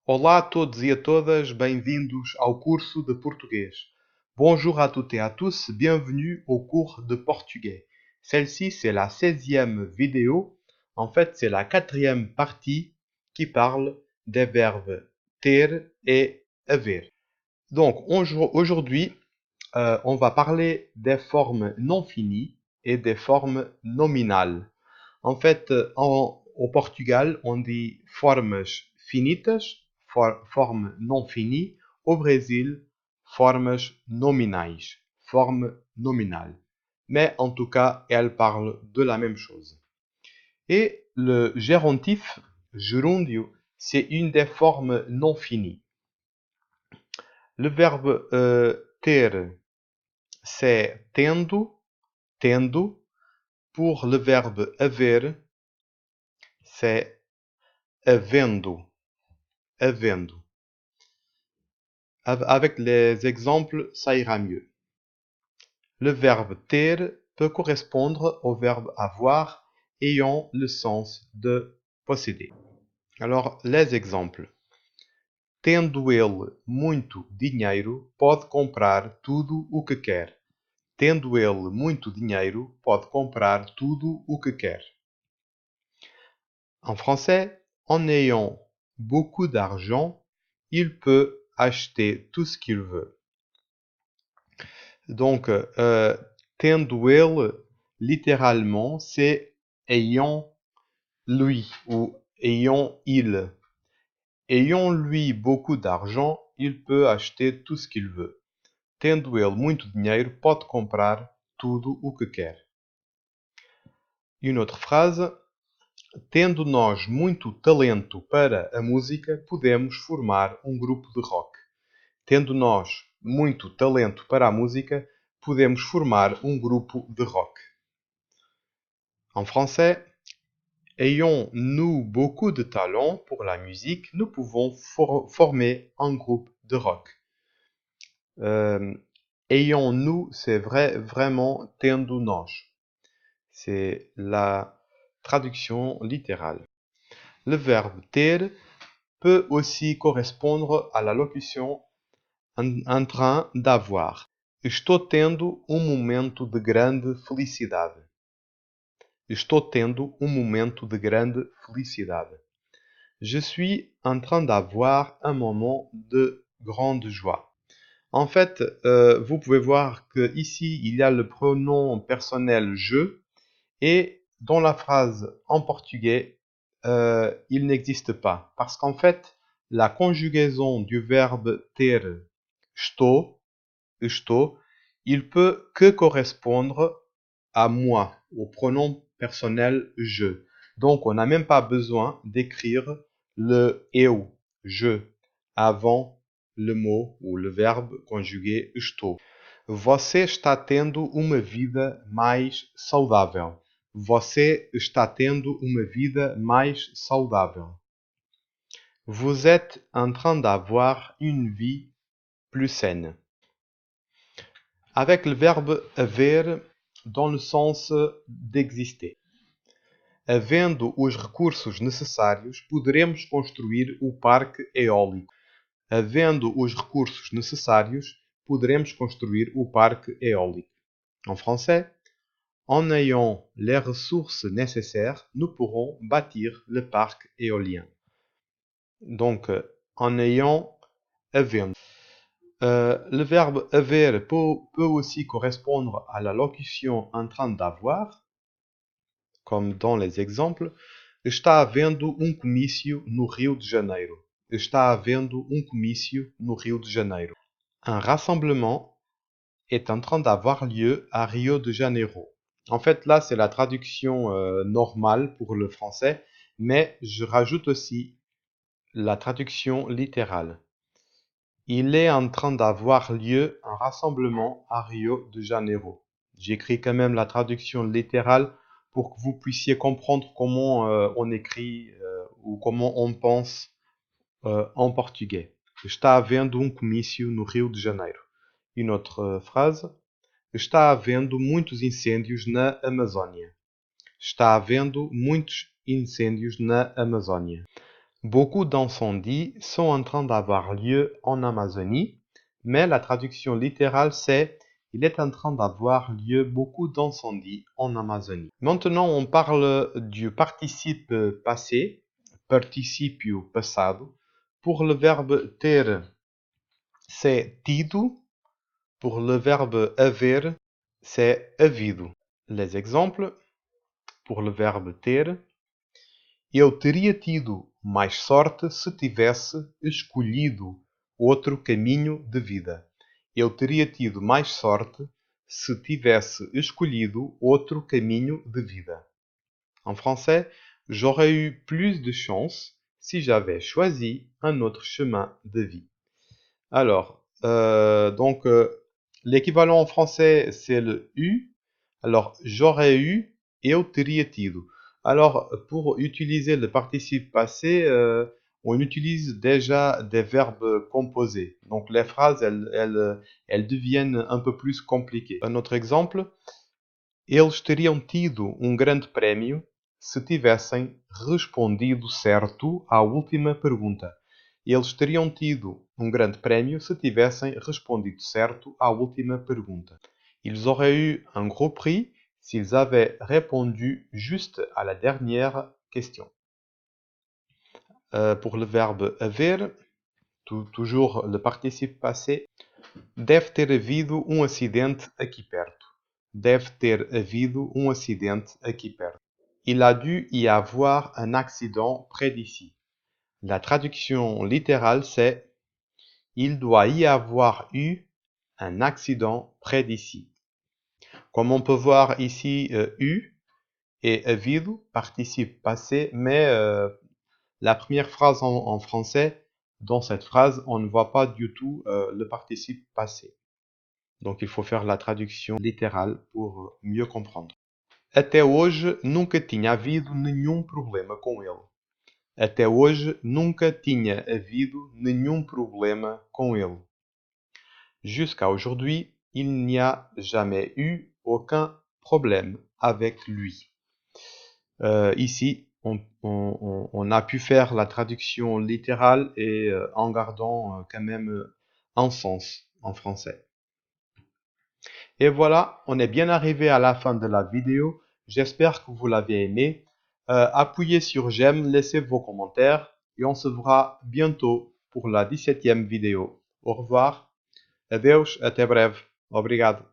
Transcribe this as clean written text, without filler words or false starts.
Olá a todos e a todas, bem-vindos ao curso de português. Bonjour à toutes et à tous, bienvenue au cours de portugais. Celle-ci, c'est la 16e vidéo. En fait, c'est la 4e partie qui parle des verbes ter et haver. Donc, aujourd'hui, on va parler des formes non finies et des formes nominales. En fait, au Portugal, on dit formas finitas, forme non finie. Au Brésil, formas nominais, forme nominale. Mais en tout cas, elles parlent de la même chose. Et le gérontif, gerúndio, c'est une des formes non finies. Le verbe ter, c'est tendo, tendo. Pour le verbe haver, c'est havendo, havendo. Avec les exemples, ça ira mieux. Le verbe ter peut correspondre au verbe avoir ayant le sens de posséder. Alors, les exemples. Tendo ele muito dinheiro, pode comprar tudo o que quer. Tendo ele muito dinheiro, pode comprar tudo o que quer. En français, en ayant beaucoup d'argent, il peut acheter tout ce qu'il veut. Donc, tendo ele, littéralement, c'est ayant lui ou ayant il. Ayant lui beaucoup d'argent, il peut acheter tout ce qu'il veut. Tendo ele muito dinheiro, pode comprar tudo o que quer. Une autre phrase. Tendo nós muito talento para a música, podemos formar um grupo de rock. Tendo nós muito talento para a música, podemos formar um grupo de rock. En français, ayons-nous beaucoup de talent pour la musique, nous pouvons former un groupe de rock. Ayons-nous, c'est vraiment tendo nós. C'est la traduction littérale. Le verbe ter peut aussi correspondre à la locution en train d'avoir. Estou tendo momento de grande felicidade. Estou tendo momento de grande felicidade. Je suis en train d'avoir un moment de grande joie. En fait, vous pouvez voir que ici il y a le pronom personnel je et dans la phrase en portugais, il n'existe pas. Parce qu'en fait, la conjugaison du verbe ter, estou, il peut que correspondre à moi, au pronom personnel je. Donc, on n'a même pas besoin d'écrire le eu, je, avant le mot ou le verbe conjugué estou. Você está tendo uma vida mais saudável. Você está tendo uma vida mais saudável. Vous êtes en train d'avoir une vie plus saine. Avec le verbe haver dans le sens d'exister. Havendo os recursos necessários, poderemos construir o parque eólico. Havendo os recursos necessários, poderemos construir o parque éolique. En français, en ayant les ressources nécessaires, nous pourrons bâtir le parc éolien. Donc, en ayant, havendo. Le verbe haver peut aussi correspondre à la locution en train d'avoir, comme dans les exemples. Está havendo comício no Rio de Janeiro. Está havendo comício no Rio de Janeiro. Un rassemblement est en train d'avoir lieu à Rio de Janeiro. En fait, là, c'est la traduction normale pour le français, mais je rajoute aussi la traduction littérale. Il est en train d'avoir lieu un rassemblement à Rio de Janeiro. J'écris quand même la traduction littérale pour que vous puissiez comprendre comment on écrit ou comment on pense en portugais. Está havendo comício no Rio de Janeiro. Une autre phrase. Está havendo muitos incêndios na Amazônia. Está havendo muitos incêndios na Amazônia. Beaucoup d'incendies sont en train d'avoir lieu en Amazonie, mais la traduction littérale c'est il est en train d'avoir lieu beaucoup d'incendies en Amazonie. Maintenant, on parle du participe passé, participio passado. Pour le verbe ter, c'est tido. Pour le verbe haver, c'est havido. Les exemples, pour le verbe ter, eu teria tido mais sorte se tivesse escolhido outro caminho de vida. Eu teria tido mais sorte se tivesse escolhido outro caminho de vida. En français, j'aurais eu plus de chance si j'avais choisi un autre chemin de vie. Alors, l'équivalent en français, c'est le U. Alors, j'aurais eu, eu teria tido. Alors, pour utiliser le participe passé, on utilise déjà des verbes composés. Donc, les phrases, elles deviennent un peu plus compliquées. Un autre exemple, eles teriam tido grande prémio se tivessem respondido certo à última pergunta. Eles teriam tido grande prémio se tivessem respondido certo à última pergunta. Ils auraient eu un gros prix s'ils avaient répondu juste à la dernière question. Pour le verbe haver, toujours le participe passé, deve ter havido acidente aqui perto. Deve ter havido acidente aqui perto. Il a dû y avoir un accident près d'ici. La traduction littérale c'est il doit y avoir eu un accident près d'ici. Comme on peut voir ici, eu et havido, participe passé, mais la première phrase en français, dans cette phrase, on ne voit pas du tout le participe passé. Donc il faut faire la traduction littérale pour mieux comprendre. Até hoje nunca tinha havido nenhum problema com ele. Até hoje nunca tinha havido nenhum problema com ele. Jusqu'à aujourd'hui, il n'y a jamais eu aucun problème avec lui. Ici, on a pu faire la traduction littérale et en gardant quand même un sens en français. Et voilà, on est bien arrivé à la fin de la vidéo. J'espère que vous l'avez aimé. Appuyez sur j'aime, laissez vos commentaires et on se verra bientôt pour la 17e vidéo. Au revoir. Adeus, até breve. Obrigado.